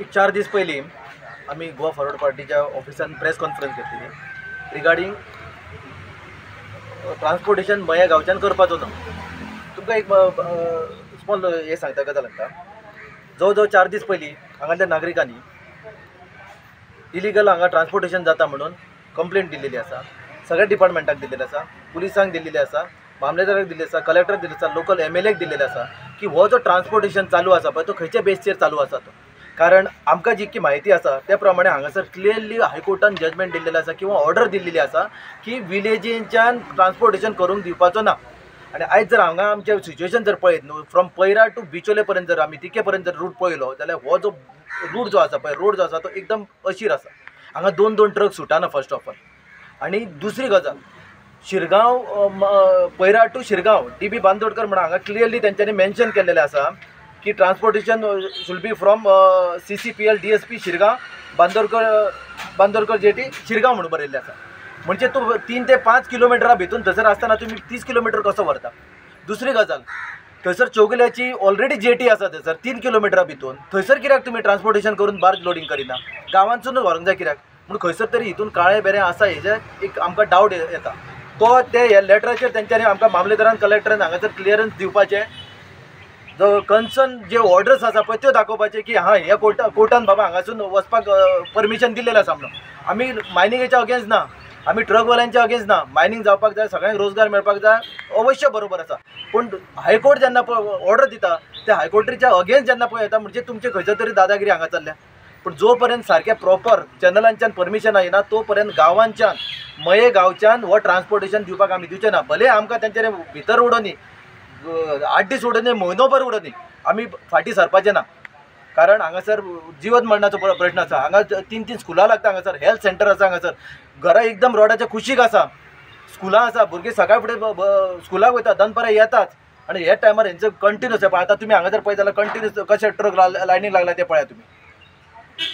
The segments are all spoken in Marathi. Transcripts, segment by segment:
एक 4 दीस पयलीं आमी गोवा फॉरवर्ड पार्टीच्या ऑफिसान प्रेस कॉन्फरन्स घेतलेली रिगार्डींग ट्रान्सपोर्टेशन मया गांवच्यान करपाचो ना. तुमकां एक स्मॉल हे सांगता गजाल सांगता. जवळ जवळ 4 दीस पयलीं हांगातल्या नागरिकांनी इलिगल हांगा ट्रान्सपोर्टेशन जाता म्हणून कंप्लेंट दिल्लेली आसा. सगळ्या डिपार्टमेंटाक दिल्लेली आसा, पुलिसांक दिल्लेली आसा, मामलेदाराक दिल्ली आसा, कलेक्टराक दिल्ली आसा, लोकल MLAक दिल्लेले आसा की हो जो ट्रान्सपोर्टेशन चालू आसा पळय तो खंयच्या बेसचेर चालू आसा तो. कारण आमकां जितकी म्हायती आसा त्या प्रमाणे हांगासर क्लियरली हायकोर्टान जजमेंट दिल्लेलें आसा किंवा ऑर्डर दिल्लेली आसा की विलेजींच्यान ट्रान्सपोर्टेशन करूंक दिवपाचो ना. आनी आयज जर हांगा आमचें सिच्युएशन जर पळयत न्हू फ्रॉम पैरा टू बिचोले पर्यंत जर आमी तिके पर्यंत जर रूट पळयलो जाल्यार हो जो रूट जो आसा पळय रोड जो आसा तो एकदम अशीर आसा. हांगा दोन ट्रक सुटाना फर्स्ट ऑफ ऑल. आनी दुसरी गजाल Shirgaon para two Shirgaon DB Bandodkar म्हणून हांगा क्लियरली तेंच्यांनी मेन्शन केल्लेलें आसा की transportation should be from CCPL DSP Shirgaon Bandodkar jetty Shirgaon म्हणून बरयल्लें आसा. म्हणजे तूं 3 ते 5 किलोमिटरा भितून थंयसर आसतना तुमी 30 किलोमिटर कसो व्हरता. दुसरी गजाल थंयसर चौगुल्याची ऑलरेडी जेटी आसा थंयसर 3 किलोमिटरा भितून थंयसर कित्याक तुमी ट्रान्सपोर्टेशन करून बार्ज लोडिंग करिना. गांवांतसूनच व्हरोंक जाय कित्याक म्हणून खंयसर तरी हितून काळें बेरें आसा हेजे एक आमकां डावट येता. तो ते लेटराचेर तेंच्यांनी आमकां मामलेदारान कलेक्टरान हांगासर क्लियरन्स दिवपाचें. जो कन्सर्न जे ऑर्डर्स आसा पळय त्यो दाखोवपाचे की हां ह्या कोर्टान बाबा हांगासून वचपाक परमिशन दिल्लेलें आसा म्हणून. आमी मायनिंगेच्या अगेन्स्ट ना, आमी ट्रकवाल्यांच्या अगेन्स्ट ना. मायनिंग जावपाक जाय, सगळ्यांक रोजगार मेळपाक जाय, अवश्य बरोबर आसा. पूण हायकोर्ट जेन्ना ऑर्डर दिता त्या हायकोर्टीच्या अगेन्स्ट जेन्ना पळय येता म्हणजे तुमचे खंयच्या तरी दादागिरी हांगा चल्ल्या. पूण जो पर्यंत सारकें प्रॉपर चॅनलांच्यान परमिशन येना तो पर्यंत गांवांच्यान मये गांवच्यान हो ट्रान्सपोर्टेशन दिवपाक आमी दिवचें ना. भले आमकां तेंचे भितर उडोवनी 8 दीस उडोवनी म्हयनोभर उडोवनी आमी फाटीं सरपाचें ना. कारण हांगासर जिवत मरणाचो प्रश्न आसा. हांगा 3 स्कुलां लागता, हांगासर हेल्थ सेंटर आसा, हांगासर घरां एकदम रोडाच्या कुशीक आसा, स्कुलां आसा, भुरगीं सकाळ फुडें स्कुलाक वयता दनपारां येतात. आनी ह्या टायमार हेंचो कंटिन्यूस पळय आतां तुमी हांगासर पळयत जाल्यार कंटिन्यूस कशे ट्रक लायनीक लागला ते पळया तुमी.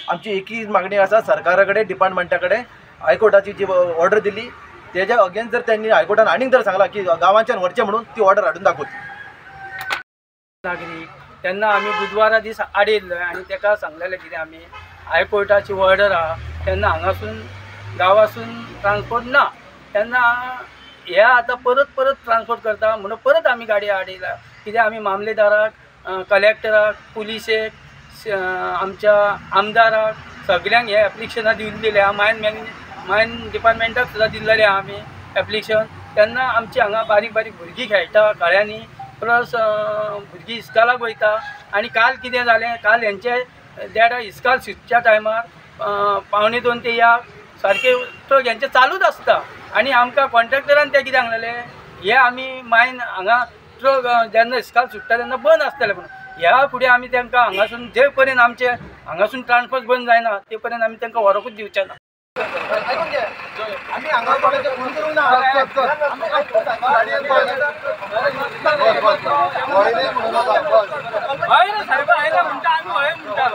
आमची एकच मागणी आसा सरकारा कडेन, डिपार्टमेंटा कडेन. हायकोर्टाची जी ऑर्डर दिल्ली तेज्या अगेन्स्ट जर त्यांनी हायकोर्टान आनीक जर सांगला की गांवांच्यान व्हरचें म्हणून ती ऑर्डर हाडून दाखोवची. नागरीक तेन्ना आमी बुधवारा दीस आडयल्लो आनी तेका सांगलेलें कितें आमी हायकोर्टाची ऑर्डर आहा तेन्ना हांगासून गांवासून ट्रान्सपोर्ट ना. तेन्ना हे आतां परत ट्रान्सपोर्ट करता म्हणून परत आमी गाडी आडयला. कित्याक आमी मामलेदाराक, कलेक्टराक, पुलिसेक, आमच्या आमदाराक सगळ्यांक हे एप्लिकेशनां दिल्लेले आहा. मायन डिपार्टमेंटाक सुद्दां दिल्लेलें आहा आमी एप्लिकेशन. तेन्ना आमची हांगा बारीक भुरगीं खेळटा कळ्यांनी, प्लस भुरगीं इस्कालाक वयता. आनी काल कितें जालें, काल हेंचे देडा इस्काल सुटच्या टायमार 1:45 ते या सारके ट्रक हेंचे चालूच आसता. आनी आमकां कॉन्ट्रॅक्टरान ते कितें सांगलेलें हे आमी मायन हांगा ट्रक जेन्ना इस्काल सुट्टा तेन्ना बंद आसतलें म्हणून. ह्या फुडें आमी तांकां हांगासून जे पर्यंत आमचे हांगासून ट्रान्सपोर्ट बंद जायना ते पर्यंत आमी तांकां व्हरोंकूच दिवचे ना. आमी हांगा कोणाचे फोन करूंक ना. हय रे साहेब आयला म्हणटा आमी हय म्हणटा.